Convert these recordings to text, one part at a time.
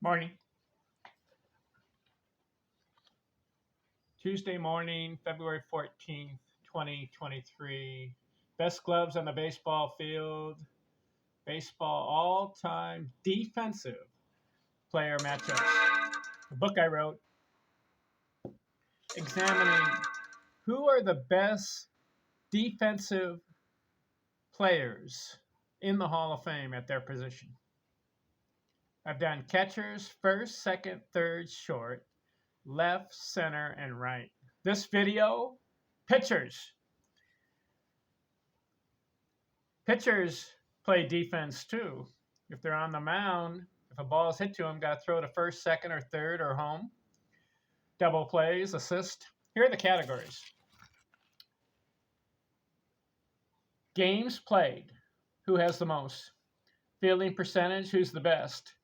Morning. Tuesday morning, February 14th, 2023. Best gloves on the baseball field. Baseball all-time defensive player matchups. The book I wrote examining who are the best defensive players in the Hall of Fame at their position. I've done catchers, first, second, third, short, left, center, and right. This video, pitchers. Pitchers play defense too. If they're on the mound, if a ball is hit to them, got to throw to first, second, or third, or home. Double plays, assist. Here are the categories. Games played. Who has the most? Fielding percentage. Who's the best?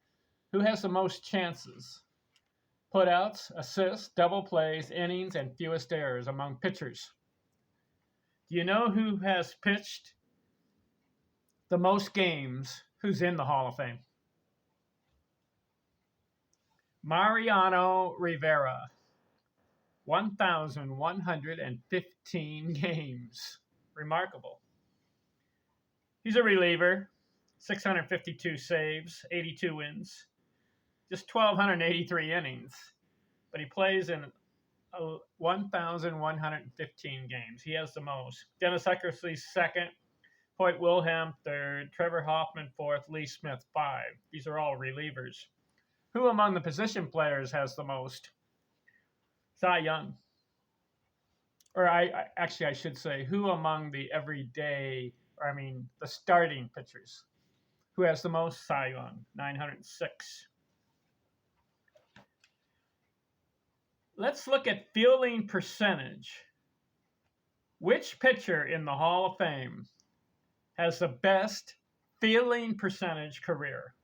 Who has the most chances? Putouts, assists, double plays, innings, and fewest errors among pitchers. Do you know who has pitched the most games? Who's in the Hall of Fame? Mariano Rivera, 1,115 games. Remarkable. He's a reliever, 652 saves, 82 wins, just 1,283 innings. But he plays in 1,115 games. He has the most. Dennis Eckersley, second. Hoyt Wilhelm, third. Trevor Hoffman, fourth. Lee Smith, five. These are all relievers. Who among the position players has the most? Cy Young. Or I should say, who among the the starting pitchers? Who has the most? Cy Young, 906. Let's look at fielding percentage. Which pitcher in the Hall of Fame has the best fielding percentage career?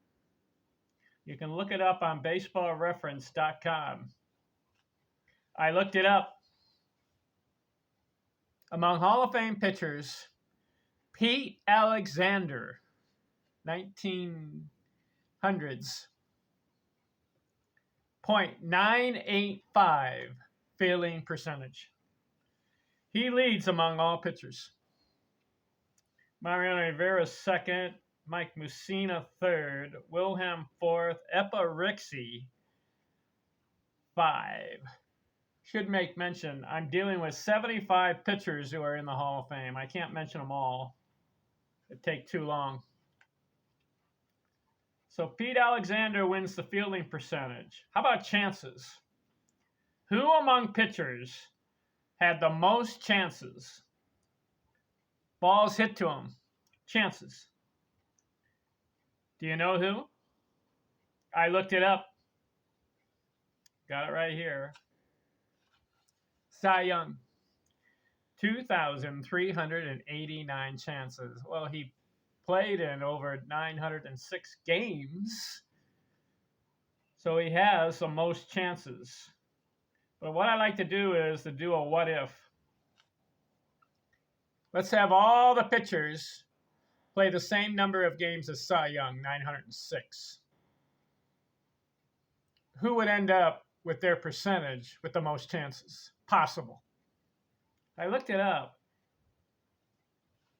You can look it up on baseballreference.com. I looked it up. Among Hall of Fame pitchers, Pete Alexander, 1900s, .985 fielding percentage. He leads among all pitchers. Mariano Rivera second, Mike Mussina third, Wilhelm fourth, Epa Rixey five. Should make mention, I'm dealing with 75 pitchers who are in the Hall of Fame. I can't mention them all. It'd take too long. So Pete Alexander wins the fielding percentage. How about chances? Who among pitchers had the most chances? Balls hit to him. Chances. Do you know who? I looked it up. Got it right here. Cy Young, 2,389 chances. Well, he played in over 906 games, so he has the most chances. But what I like to do is to do a what if. Let's have all the pitchers play the same number of games as Cy Young, 906. Who would end up with their percentage with the most chances possible? I looked it up.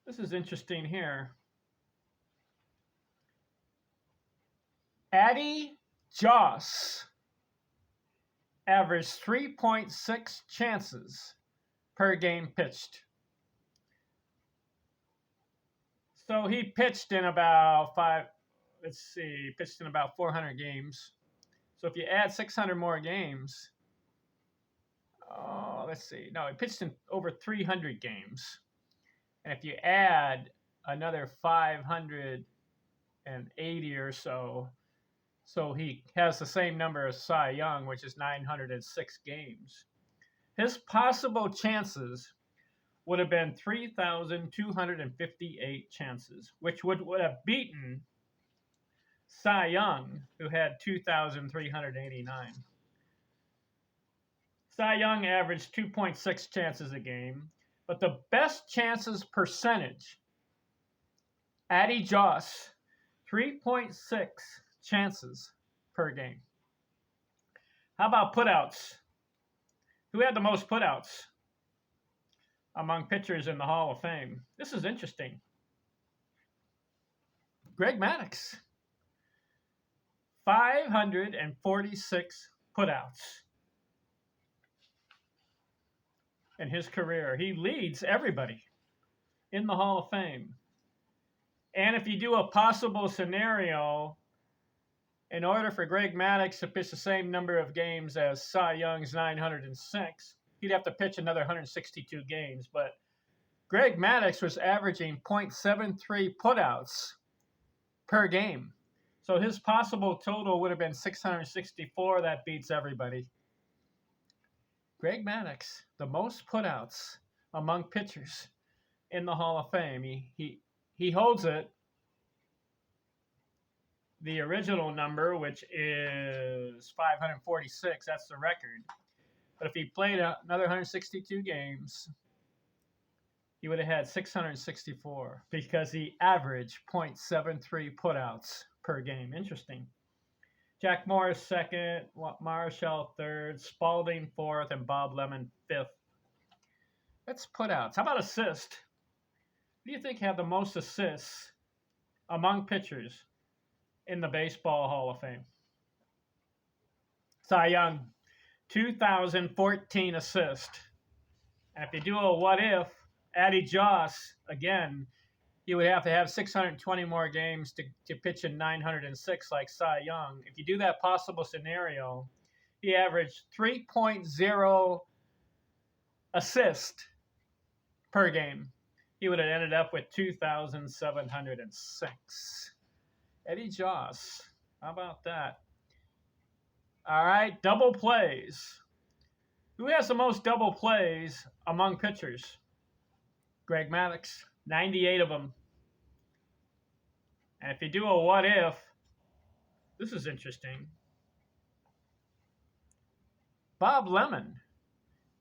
This is interesting here. Addie Joss averaged 3.6 chances per game pitched. So he pitched in about 400 games. So if you add 600 more games, he pitched in over 300 games. And if you add another 580 or so, so he has the same number as Cy Young, which is 906 games. His possible chances would have been 3,258 chances, which would have beaten Cy Young, who had 2,389. Cy Young averaged 2.6 chances a game, but the best chances percentage, Addie Joss, 3.6 chances per game. How about putouts? Who had the most putouts among pitchers in the Hall of Fame? This is interesting. Greg Maddux. 546 putouts in his career. He leads everybody in the Hall of Fame. And if you do a possible scenario, in order for Greg Maddux to pitch the same number of games as Cy Young's 906, he'd have to pitch another 162 games. But Greg Maddux was averaging .73 putouts per game. So his possible total would have been 664. That beats everybody. Greg Maddux, the most putouts among pitchers in the Hall of Fame. He holds it. The original number, which is 546, that's the record. But if he played another 162 games, he would have had 664 because he averaged .73 putouts per game. Interesting. Jack Morris second, Marichal third, Spalding fourth, and Bob Lemon fifth. That's putouts. How about assists? Who do you think had the most assists among pitchers in the Baseball Hall of Fame? Cy Young, 2,014 assists. And if you do a what if, Addie Joss, again, he would have to have 620 more games to pitch in 906 like Cy Young. If you do that possible scenario, he averaged 3.0 assists per game. He would have ended up with 2,706. Eddie Joss, how about that? All right, double plays. Who has the most double plays among pitchers? Greg Maddux, 98 of them. And if you do a what if, this is interesting. Bob Lemon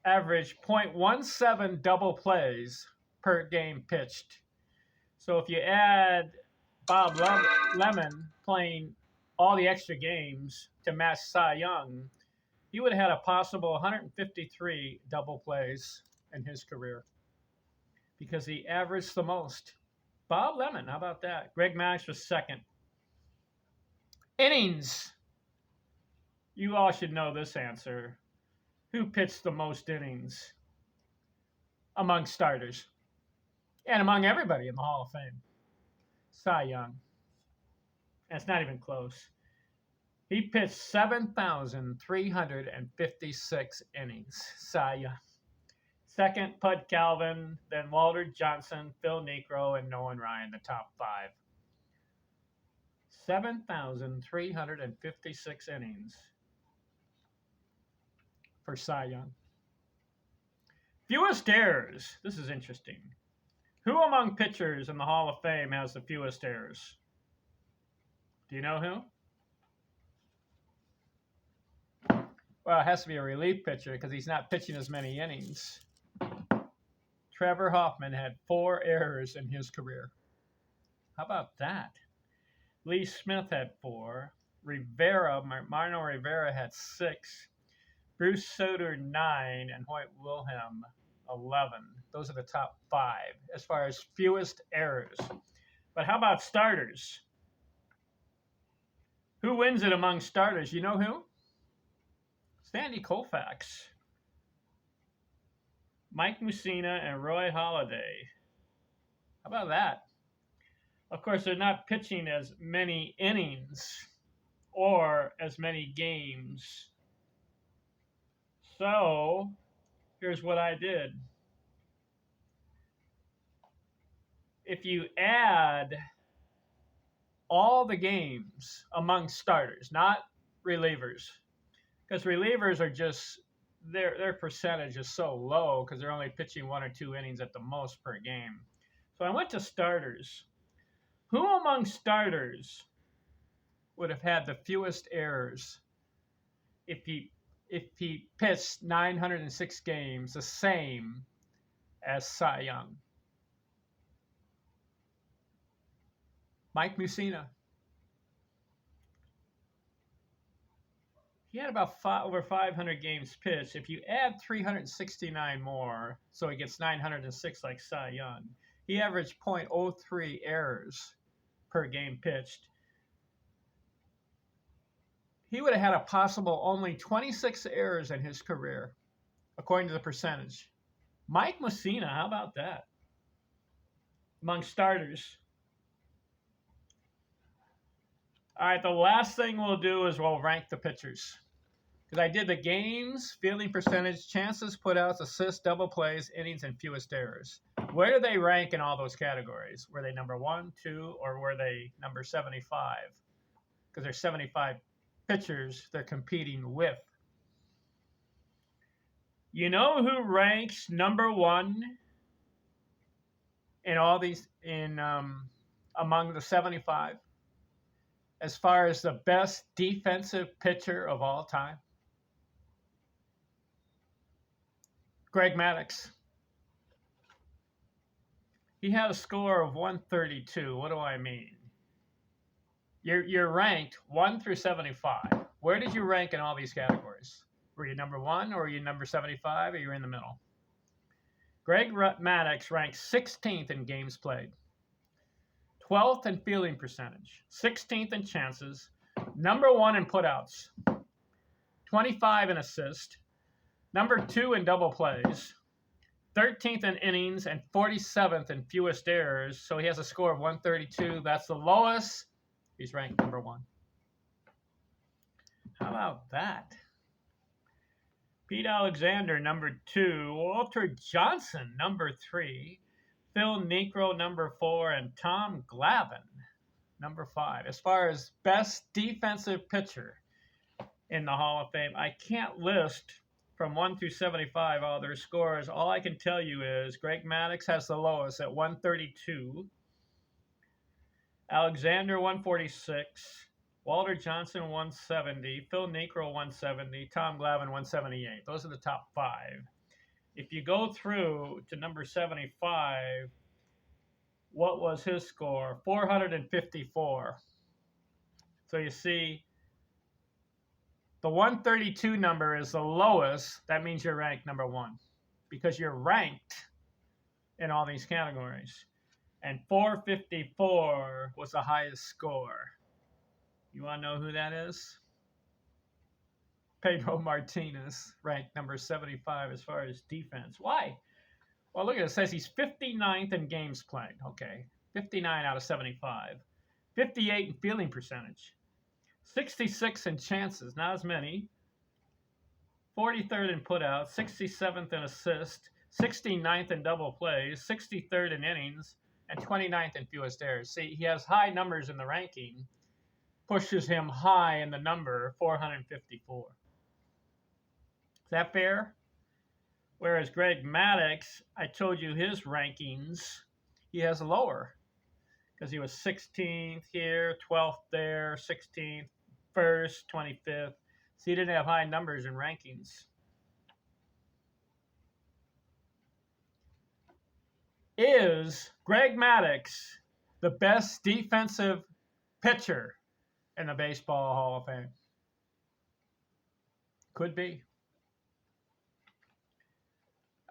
averaged .17 double plays per game pitched. So if you add Bob Lemon playing all the extra games to match Cy Young, he would have had a possible 153 double plays in his career because he averaged the most. Bob Lemon, how about that? Greg Maddux was second. Innings. You all should know this answer. Who pitched the most innings among starters and among everybody in the Hall of Fame? Cy Young. And it's not even close. He pitched 7,356 innings. Cy Young. Second, Bud Calvin, then Walter Johnson, Phil Niekro, and Nolan Ryan, the top five. 7,356 innings for Cy Young. Fewest errors. This is interesting. Who among pitchers in the Hall of Fame has the fewest errors? Do you know who? Well, it has to be a relief pitcher because he's not pitching as many innings. Trevor Hoffman had 4 errors in his career. How about that? Lee Smith had 4. Marino Rivera had 6. Bruce Sutter 9, and Hoyt Wilhelm 11. Those are the top 5 as far as fewest errors. But how about starters? Who wins it among starters? You know who? Sandy Koufax, Mike Mussina, and Roy Halladay. How about that? Of course, they're not pitching as many innings or as many games. So, here's what I did. If you add all the games among starters, not relievers, because relievers are just, their percentage is so low because they're only pitching 1 or 2 innings at the most per game. So I went to starters. Who among starters would have had the fewest errors if he pitched 906 games, the same as Cy Young? Mike Mussina. he had about over 500 games pitched. If you add 369 more, so he gets 906 like Cy Young, he averaged .03 errors per game pitched. He would have had a possible only 26 errors in his career, according to the percentage. Mike Mussina, how about that? Among starters. All right, the last thing we'll do is we'll rank the pitchers. Because I did the games, fielding percentage, chances, putouts, assists, double plays, innings, and fewest errors. Where do they rank in all those categories? Were they number 1, 2, or were they number 75? Because there's 75 pitchers they're competing with. You know who ranks number 1 in all these among the 75 as far as the best defensive pitcher of all time? Greg Maddux. He had a score of 132. What do I mean? You're ranked 1 through 75. Where did you rank in all these categories? Were you number 1, or were you number 75, or you were in the middle? Greg Maddux ranked 16th in games played, 12th in fielding percentage, 16th in chances, number 1 in putouts, 25 in assists, number 2 in double plays, 13th in innings, and 47th in fewest errors. So he has a score of 132. That's the lowest. He's ranked number 1. How about that? Pete Alexander, number 2. Walter Johnson, number 3. Phil Niekro, number 4. And Tom Glavine, number 5. As far as best defensive pitcher in the Hall of Fame, I can't list from 1 through 75 all their scores. All I can tell you is Greg Maddux has the lowest at 132. Alexander, 146. Walter Johnson, 170. Phil Niekro, 170. Tom Glavine, 178. Those are the top 5. If you go through to number 75, what was his score? 454. So you see, the 132 number is the lowest. That means you're ranked number 1 because you're ranked in all these categories. And 454 was the highest score. You want to know who that is? Pedro Martinez, ranked number 75 as far as defense. Why? Well, look at it. It says he's 59th in games played. Okay, 59 out of 75. 58 in fielding percentage. 66 in chances, not as many. 43rd in putouts. 67th in assist. 69th in double plays. 63rd in innings. And 29th in fewest errors. See, he has high numbers in the ranking. Pushes him high in the number, 454. Is that fair? Whereas Greg Maddux, I told you his rankings, he has lower. Because he was 16th here, 12th there, 16th, 1st, 25th. So he didn't have high numbers in rankings. Is Greg Maddux the best defensive pitcher in the Baseball Hall of Fame? Could be.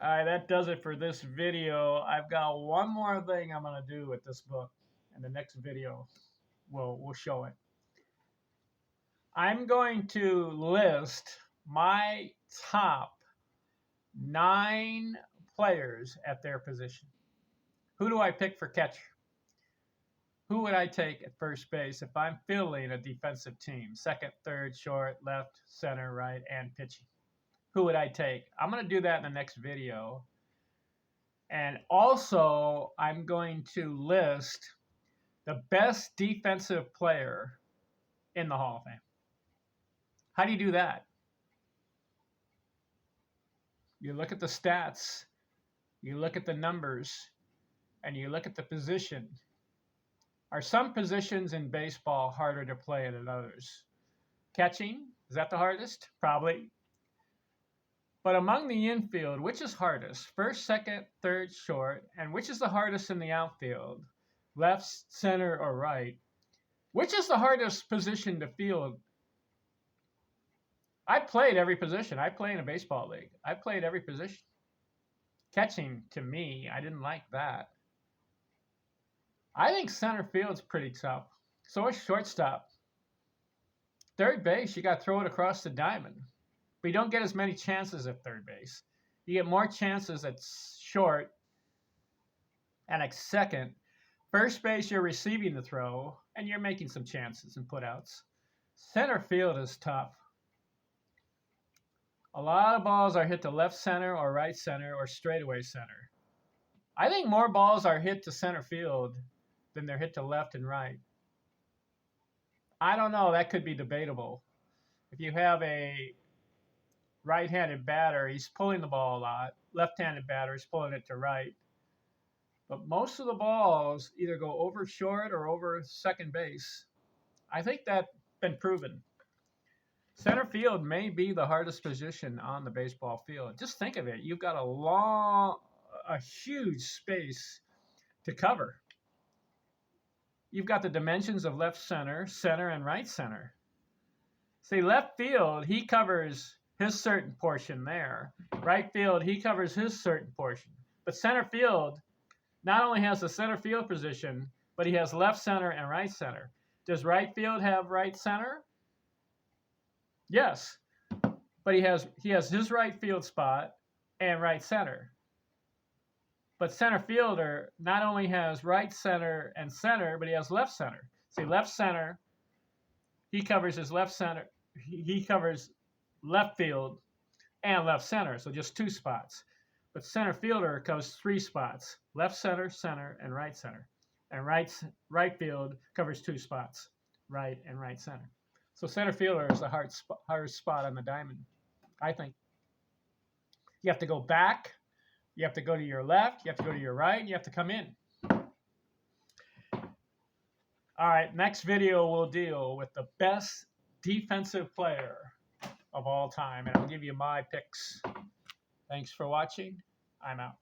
All right, that does it for this video. I've got one more thing I'm going to do with this book, and the next video will show it. I'm going to list my top 9 players at their position. Who do I pick for catcher? Who would I take at first base if I'm fielding a defensive team? Second, third, short, left, center, right, and pitching. Who would I take? I'm going to do that in the next video. And also, I'm going to list the best defensive player in the Hall of Fame. How do you do that? You look at the stats, you look at the numbers, and you look at the position. Are some positions in baseball harder to play than others? Catching, is that the hardest? Probably. But among the infield, which is hardest? First, second, third, short. And which is the hardest in the outfield? Left, center, or right? Which is the hardest position to field? I played every position. I play in a baseball league. I played every position. Catching, to me, I didn't like that. I think center field's pretty tough. So is shortstop. Third base, you got to throw it across the diamond. But you don't get as many chances at third base. You get more chances at short and at second. First base, you're receiving the throw, and you're making some chances and putouts. Center field is tough. A lot of balls are hit to left center or right center or straightaway center. I think more balls are hit to center field than they're hit to left and right. I don't know. That could be debatable. If you have a right-handed batter, he's pulling the ball a lot. Left-handed batter is pulling it to right. But most of the balls either go over short or over second base. I think that's been proven. Center field may be the hardest position on the baseball field. Just think of it. You've got a huge space to cover. You've got the dimensions of left center, center, and right center. See, left field, he covers his certain portion there. Right field, he covers his certain portion. But center field not only has the center field position, but he has left center and right center. Does right field have right center? Yes. But he has his right field spot and right center. But center fielder not only has right center and center, but he has left center. See, left center, he covers his left center. He covers left field and left center, so just 2 spots. But center fielder covers 3 spots: left center, center, and right center. And right field covers 2 spots: right and right center. So center fielder is the hardest spot on the diamond, I think. You have to go back. You have to go to your left. You have to go to your right. You have to come in. All right, next video we'll deal with the best defensive player of all time, and I'll give you my picks. Thanks for watching. I'm out.